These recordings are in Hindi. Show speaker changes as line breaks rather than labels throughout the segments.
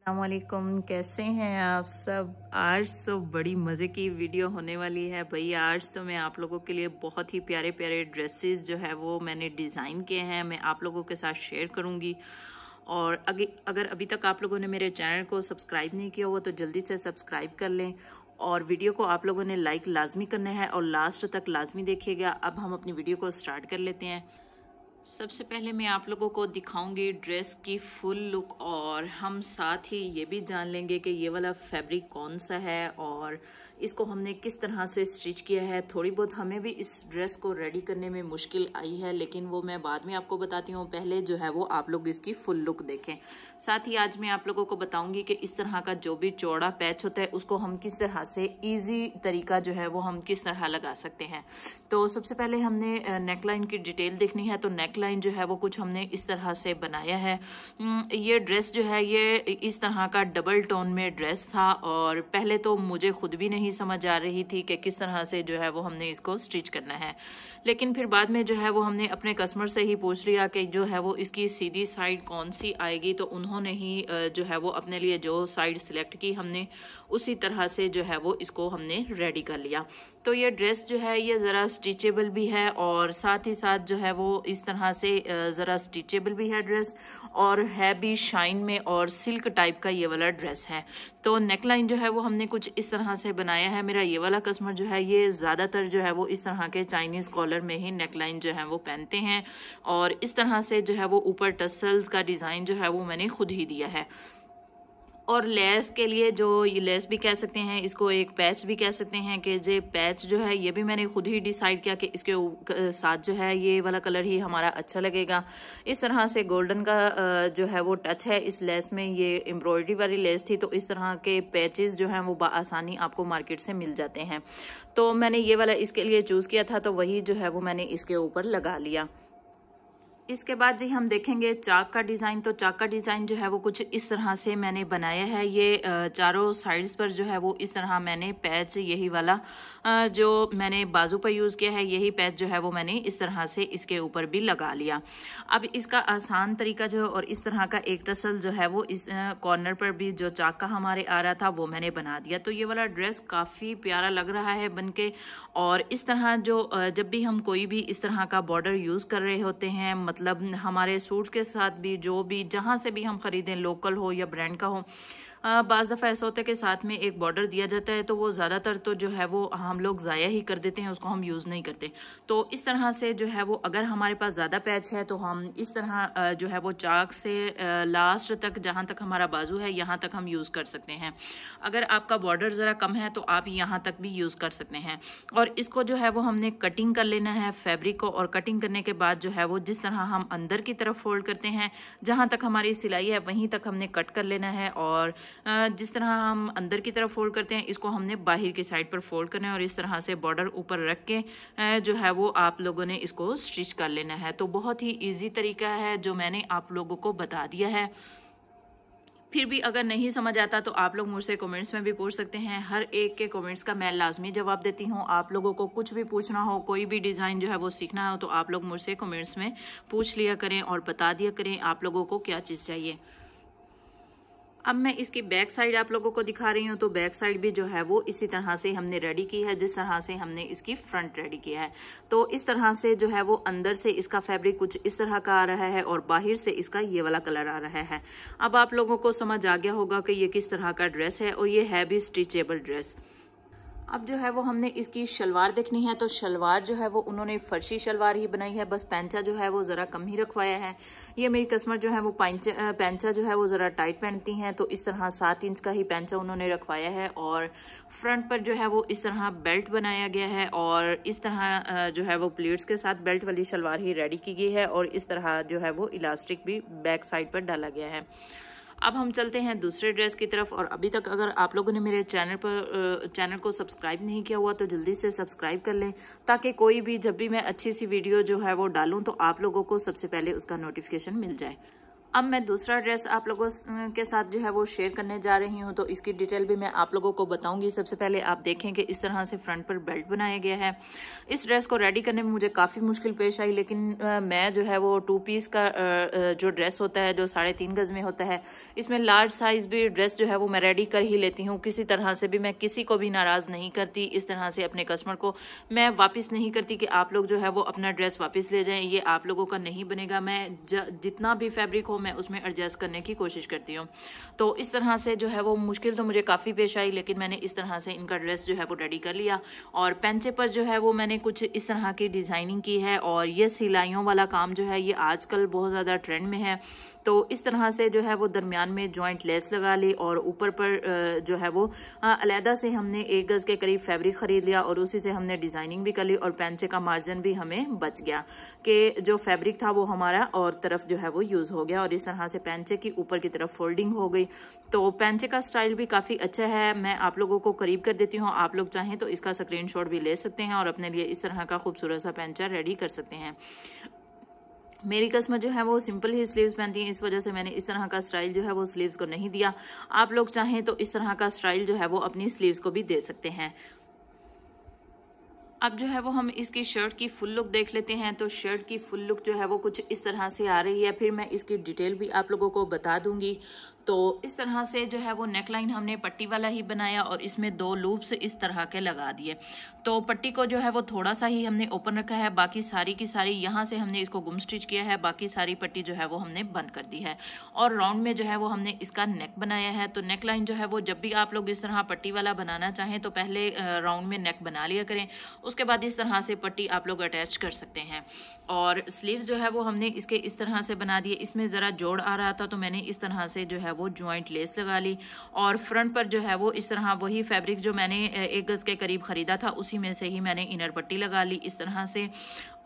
अस्सलामुअलैकुम, कैसे हैं आप सब। आज तो बड़ी मज़े की वीडियो होने वाली है भाई। आज तो मैं आप लोगों के लिए बहुत ही प्यारे प्यारे ड्रेसेस जो है वो मैंने डिज़ाइन किए हैं, मैं आप लोगों के साथ शेयर करूंगी। और अगर अभी तक आप लोगों ने मेरे चैनल को सब्सक्राइब नहीं किया हुआ तो जल्दी से सब्सक्राइब कर लें और वीडियो को आप लोगों ने लाइक लाजमी करना है और लास्ट तक लाजमी देखिएगा। अब हम अपनी वीडियो को स्टार्ट कर लेते हैं। सबसे पहले मैं आप लोगों को दिखाऊंगी ड्रेस की फुल लुक और हम साथ ही ये भी जान लेंगे कि ये वाला फैब्रिक कौन सा है और इसको हमने किस तरह से स्टिच किया है। थोड़ी बहुत हमें भी इस ड्रेस को रेडी करने में मुश्किल आई है, लेकिन वो मैं बाद में आपको बताती हूँ। पहले जो है वो आप लोग इसकी फुल लुक देखें। साथ ही आज मैं आप लोगों को बताऊंगी कि इस तरह का जो भी चौड़ा पैच होता है उसको हम किस तरह से ईजी तरीका जो है वो हम किस तरह लगा सकते हैं। तो सबसे पहले हमने नेकलाइन की डिटेल देखनी है। तो नेकलाइन जो है वो कुछ हमने इस तरह से बनाया है। ये ड्रेस जो है ये इस तरह का डबल टोन में ड्रेस था और पहले तो मुझे खुद भी नहीं समझ आ रही थी कि किस तरह से जो है वो हमने इसको स्टिच करना है, लेकिन फिर बाद में जो है वो हमने अपने कस्टमर से ही पूछ लिया कि जो है वो इसकी सीधी साइड कौन सी आएगी। तो उन्होंने ही जो है वो अपने लिए जो साइड सिलेक्ट की, हमने उसी तरह से जो है वो इसको हमने रेडी कर लिया। तो ये ड्रेस जो है ये ज़रा स्टिचेबल भी है और साथ ही साथ जो है वो इस तरह से ज़रा स्टिचेबल भी है ड्रेस और है भी शाइन में और सिल्क टाइप का ये वाला ड्रेस है। तो नेकलाइन जो है वो हमने कुछ इस तरह से बनाया है। मेरा ये वाला कस्टमर जो है ये ज़्यादातर जो है वो इस तरह के चाइनीज़ कॉलर में ही नेकलाइन जो है वो पहनते हैं और इस तरह से जो है वो ऊपर टसल्स का डिज़ाइन जो है वो मैंने खुद ही दिया है। और लेस के लिए जो ये लेस भी कह सकते हैं, इसको एक पैच भी कह सकते हैं कि जे पैच जो है ये भी मैंने खुद ही डिसाइड किया कि इसके साथ जो है ये वाला कलर ही हमारा अच्छा लगेगा। इस तरह से गोल्डन का जो है वो टच है इस लेस में। ये एम्ब्रॉयडरी वाली लेस थी तो इस तरह के पैचेस जो हैं वो आसानी आपको मार्केट से मिल जाते हैं। तो मैंने ये वाला इसके लिए चूज़ किया था तो वही जो है वो मैंने इसके ऊपर लगा लिया। इसके बाद जी हम देखेंगे चाक का डिज़ाइन। तो चाक का डिज़ाइन जो है वो कुछ इस तरह से मैंने बनाया है। ये चारों साइड्स पर जो है वो इस तरह मैंने पैच, यही वाला जो मैंने बाजू पर यूज़ किया है यही पैच जो है वो मैंने इस तरह से इसके ऊपर भी लगा लिया। अब इसका आसान तरीका जो और इस तरह का एक टसल जो है वो इस कॉर्नर पर भी जो चाक का हमारे आ रहा था वो मैंने बना दिया। तो ये वाला ड्रेस काफ़ी प्यारा लग रहा है बनके। और इस तरह जो जब भी हम कोई भी इस तरह का बॉर्डर यूज़ कर रहे होते हैं, मतलब हमारे सूट के साथ भी जो भी जहाँ से भी हम खरीदें, लोकल हो या ब्रांड का हो, बाज़ दफ़ा ऐसा होता है कि साथ में एक बॉर्डर दिया जाता है तो वो ज़्यादातर तो जो है वो हम लोग ज़ाया ही कर देते हैं, उसको हम यूज़ नहीं करते। तो इस तरह से जो है वो अगर हमारे पास ज़्यादा पैच है तो हम इस तरह जो है वो चाक से लास्ट तक, जहाँ तक हमारा बाजू है यहाँ तक हम यूज़ कर सकते हैं। अगर आपका बॉर्डर ज़रा कम है तो आप यहाँ तक भी यूज़ कर सकते हैं। और इसको जो है वो हमने कटिंग कर लेना है फैब्रिक को, और कटिंग करने के बाद जो है वो जिस तरह हम अंदर की तरफ फोल्ड करते हैं, जहाँ तक हमारी सिलाई है वहीं तक हमने कट कर लेना है। और जिस तरह हम अंदर की तरफ फोल्ड करते हैं इसको हमने बाहर की साइड पर फोल्ड करना है और इस तरह से बॉर्डर ऊपर रख के जो है वो आप लोगों ने इसको स्टिच कर लेना है। तो बहुत ही इजी तरीका है जो मैंने आप लोगों को बता दिया है। फिर भी अगर नहीं समझ आता तो आप लोग मुझसे कमेंट्स में भी पूछ सकते हैं। हर एक के कमेंट्स का मैं लाजमी जवाब देती हूँ। आप लोगों को कुछ भी पूछना हो, कोई भी डिज़ाइन जो है वो सीखना हो तो आप लोग मुझसे कमेंट्स में पूछ लिया करें और बता दिया करें आप लोगों को क्या चीज़ चाहिए। अब मैं इसकी बैक साइड आप लोगों को दिखा रही हूँ। तो बैक साइड भी जो है वो इसी तरह से हमने रेडी की है जिस तरह से हमने इसकी फ्रंट रेडी किया है। तो इस तरह से जो है वो अंदर से इसका फैब्रिक कुछ इस तरह का आ रहा है और बाहर से इसका ये वाला कलर आ रहा है। अब आप लोगों को समझ आ गया होगा कि ये किस तरह का ड्रेस है और ये है भी स्टिचेबल ड्रेस। अब जो है वो हमने इसकी शलवार देखनी है। तो शलवार जो है वो उन्होंने फर्शी शलवार ही बनाई है, बस पैंचा जो है वो ज़रा कम ही रखवाया है। ये मेरी कस्टमर जो है वो पैंचा जो है वो ज़रा टाइट पहनती हैं तो इस तरह 7 इंच का ही पैंचा उन्होंने रखवाया है। और फ्रंट पर जो है वो इस तरह बेल्ट बनाया गया है और इस तरह जो है वो प्लीट्स के साथ बेल्ट वाली शलवार ही रेडी की गई है और इस तरह जो है वो इलास्टिक भी बैक साइड पर डाला गया है। अब हम चलते हैं दूसरे ड्रेस की तरफ। और अभी तक अगर आप लोगों ने मेरे चैनल को सब्सक्राइब नहीं किया हुआ तो जल्दी से सब्सक्राइब कर लें, ताकि कोई भी जब भी मैं अच्छी सी वीडियो जो है वो डालूं तो आप लोगों को सबसे पहले उसका नोटिफिकेशन मिल जाए। अब मैं दूसरा ड्रेस आप लोगों के साथ जो है वो शेयर करने जा रही हूँ, तो इसकी डिटेल भी मैं आप लोगों को बताऊंगी। सबसे पहले आप देखें कि इस तरह से फ्रंट पर बेल्ट बनाया गया है। इस ड्रेस को रेडी करने में मुझे काफ़ी मुश्किल पेश आई, लेकिन मैं जो है वो 2 पीस का जो ड्रेस होता है जो 3.5 गज में होता है, इसमें लार्ज साइज भी ड्रेस जो है वो मैं रेडी कर ही लेती हूँ। किसी तरह से भी मैं किसी को भी नाराज़ नहीं करती। इस तरह से अपने कस्टमर को मैं वापस नहीं करती कि आप लोग जो है वो अपना ड्रेस वापस ले जाएं, ये आप लोगों का नहीं बनेगा। मैं जितना भी फैब्रिक हो मैं उसमें एडजस्ट करने की कोशिश करती हूँ। तो इस तरह से जो है वो मुश्किल तो मुझे काफ़ी पेश आई, लेकिन मैंने इस तरह से इनका ड्रेस जो है वो रेडी कर लिया। और पेंचे पर जो है वो मैंने कुछ इस तरह की डिज़ाइनिंग की है, और ये सिलाइयों वाला काम जो है ये आजकल बहुत ज़्यादा ट्रेंड में है। तो इस तरह से जो है वो दरमियान में जॉइंट लेस लगा ली, और ऊपर पर जो है वो अलहदा से हमने 1 गज के करीब फैब्रिक खरीद लिया, और उसी से हमने डिज़ाइनिंग भी कर ली, और पेंचे का मार्जिन भी हमें बच गया कि जो फैब्रिक था वो हमारा और तरफ जो है वो यूज़ हो गया। और इस तरह से पेंचे की ऊपर की तरफ फोल्डिंग हो गई। तो पेंचे का स्टाइल भी काफ़ी अच्छा है। मैं आप लोगों को करीब कर देती हूँ, आप लोग चाहें तो इसका स्क्रीनशॉट भी ले सकते हैं और अपने लिए इस तरह का खूबसूरत सा पेंचा रेडी कर सकते हैं। मेरी कस्टमर जो है वो सिंपल ही स्लीव्स पहनती हैं, इस वजह से मैंने इस तरह का स्टाइल जो है वो स्लीव्स को नहीं दिया। आप लोग चाहें तो इस तरह का स्टाइल जो है वो अपनी स्लीव्स को भी दे सकते हैं। अब जो है वो हम इसकी शर्ट की फुल लुक देख लेते हैं। तो शर्ट की फुल लुक जो है वो कुछ इस तरह से आ रही है, फिर मैं इसकी डिटेल भी आप लोगों को बता दूंगी। तो इस तरह से जो है वो नेकलाइन हमने पट्टी वाला ही बनाया, और इसमें 2 लूप्स इस तरह के लगा दिए। तो पट्टी को जो है वो थोड़ा सा ही हमने ओपन रखा है, बाकी सारी की सारी यहाँ से हमने इसको गुम स्टिच किया है, बाकी सारी पट्टी जो है वो हमने बंद कर दी है। और राउंड में जो है वो हमने इसका नेक बनाया है। तो नेक लाइन जो है वो जब भी आप लोग इस तरह पट्टी वाला बनाना चाहें तो पहले राउंड में नेक बना लिया करें, उसके बाद इस तरह से पट्टी आप लोग अटैच कर सकते हैं। और स्लीव्स जो है वो हमने इसके इस तरह से बना दिए। इसमें ज़रा जोड़ आ रहा था तो मैंने इस तरह से जो है वो जॉइंट लेस लगा ली, और फ्रंट पर जो है वो इस तरह वही फैब्रिक जो मैंने 1 गज के करीब ख़रीदा था उसी में से ही मैंने इनर पट्टी लगा ली इस तरह से।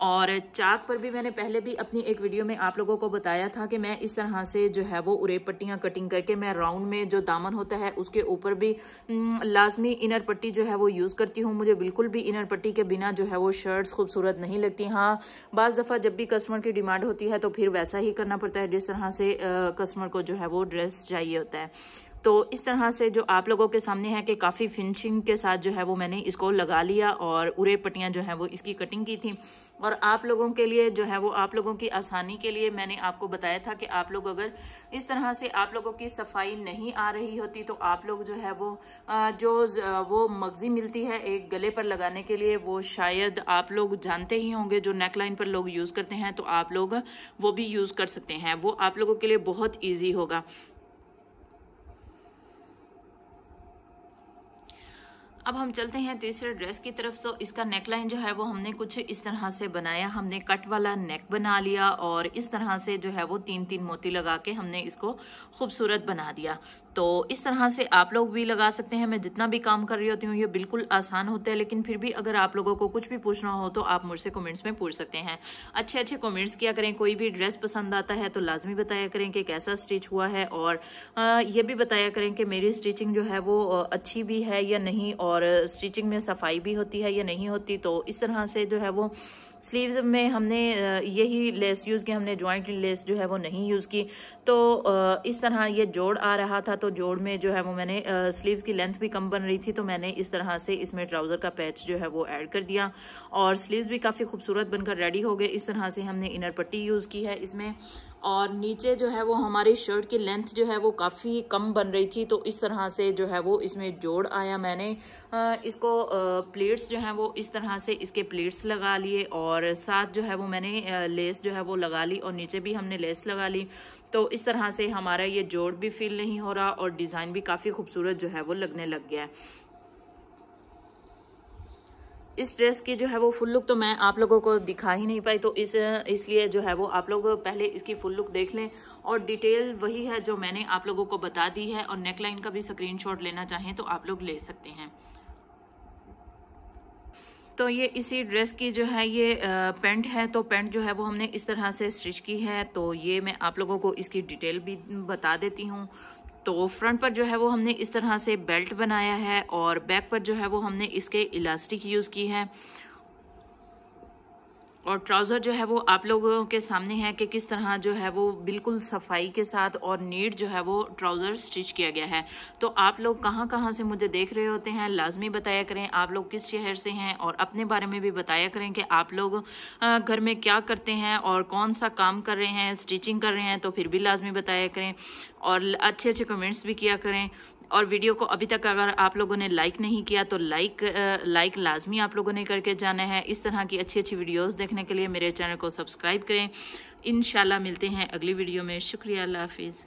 और चाक पर भी मैंने पहले भी अपनी एक वीडियो में आप लोगों को बताया था कि मैं इस तरह से जो है वो उरेब पट्टियाँ कटिंग करके मैं राउंड में जो दामन होता है उसके ऊपर भी लाजमी इनर पट्टी जो है वो यूज़ करती हूँ। मुझे बिल्कुल भी इनर पट्टी के बिना जो है वो शर्ट्स खूबसूरत नहीं लगती। हाँ, बाज़ दफ़ा जब भी कस्टमर की डिमांड होती है तो फिर वैसा ही करना पड़ता है जिस तरह से कस्टमर को जो है वो ड्रेस चाहिए होता है। तो इस तरह से जो आप लोगों के सामने है कि काफ़ी फिनिशिंग के साथ जो है वो मैंने इसको लगा लिया, और उरे पट्टियाँ जो है वो इसकी कटिंग की थी। और आप लोगों के लिए जो है वो आप लोगों की आसानी के लिए मैंने आपको बताया था कि आप लोग अगर इस तरह से आप लोगों की सफाई नहीं आ रही होती तो आप लोग जो है वो वो मगजी मिलती है एक गले पर लगाने के लिए, वो शायद आप लोग जानते ही होंगे, जो नेकलाइन पर लोग यूज़ करते हैं, तो आप लोग वो भी यूज़ कर सकते हैं। वो आप लोगों के लिए बहुत ईजी होगा। अब हम चलते हैं तीसरे ड्रेस की तरफ। तो इसका नेकलाइन जो है वो हमने कुछ इस तरह से बनाया। हमने कट वाला नेक बना लिया, और इस तरह से जो है वो 3-3 मोती लगा के हमने इसको खूबसूरत बना दिया। तो इस तरह से आप लोग भी लगा सकते हैं। मैं जितना भी काम कर रही होती हूँ ये बिल्कुल आसान होता है, लेकिन फिर भी अगर आप लोगों को कुछ भी पूछना हो तो आप मुझसे कमेंट्स में पूछ सकते हैं। अच्छे अच्छे कमेंट्स किया करें। कोई भी ड्रेस पसंद आता है तो लाजमी बताया करें कि कैसा स्टिच हुआ है, और ये भी बताया करें कि मेरी स्टिचिंग जो है वो अच्छी भी है या नहीं, और स्टिचिंग में सफाई भी होती है या नहीं होती। तो इस तरह से जो है वो स्लीव्स में हमने यही लेस यूज़ की, हमने जॉइंट लेस जो है वो नहीं यूज़ की। तो इस तरह ये जोड़ आ रहा था, तो जोड़ में जो है वो मैंने स्लीव्स की लेंथ भी कम बन रही थी तो मैंने इस तरह से इसमें ट्राउज़र का पैच जो है वो ऐड कर दिया, और स्लीव्स भी काफ़ी खूबसूरत बनकर रेडी हो गए। इस तरह से हमने इनर पट्टी यूज़ की है इसमें, और नीचे जो है वो हमारी शर्ट की लेंथ जो है वो काफ़ी कम बन रही थी, तो इस तरह से जो है वो इसमें जोड़ आया। मैंने इसको प्लेट्स जो हैं वो इस तरह से इसके प्लेट्स लगा लिए, और साथ जो है वो मैंने लेस जो है वो लगा ली, और नीचे भी हमने लेस लगा ली। तो इस तरह से हमारा ये जोड़ भी फील नहीं हो रहा, और डिज़ाइन भी काफ़ी खूबसूरत जो है वो लगने लग गया है। इस ड्रेस की जो है वो फुल लुक तो मैं आप लोगों को दिखा ही नहीं पाई, तो इसलिए जो है वो आप लोग पहले इसकी फुल लुक देख लें, और डिटेल वही है जो मैंने आप लोगों को बता दी है। और नेकलाइन का भी स्क्रीनशॉट लेना चाहें तो आप लोग ले सकते हैं। तो ये इसी ड्रेस की जो है ये पैंट है। तो पैंट जो है वो हमने इस तरह से स्टिच की है। तो ये मैं आप लोगों को इसकी डिटेल भी बता देती हूँ। तो फ्रंट पर जो है वो हमने इस तरह से बेल्ट बनाया है, और बैक पर जो है वो हमने इसके इलास्टिक यूज़ की है। और ट्राउज़र जो है वो आप लोगों के सामने है कि किस तरह जो है वो बिल्कुल सफाई के साथ और नीट जो है वो ट्राउज़र स्टिच किया गया है। तो आप लोग कहाँ कहाँ से मुझे देख रहे होते हैं लाजमी बताया करें, आप लोग किस शहर से हैं और अपने बारे में भी बताया करें कि आप लोग घर में क्या करते हैं और कौन सा काम कर रहे हैं, स्टिचिंग कर रहे हैं तो फिर भी लाजमी बताया करें और अच्छे अच्छे कमेंट्स भी किया करें। और वीडियो को अभी तक अगर आप लोगों ने लाइक नहीं किया तो लाइक लाजमी आप लोगों ने करके जाना है। इस तरह की अच्छी अच्छी वीडियोस देखने के लिए मेरे चैनल को सब्सक्राइब करें। इंशाल्लाह मिलते हैं अगली वीडियो में। शुक्रिया, अल्लाह हाफिज़।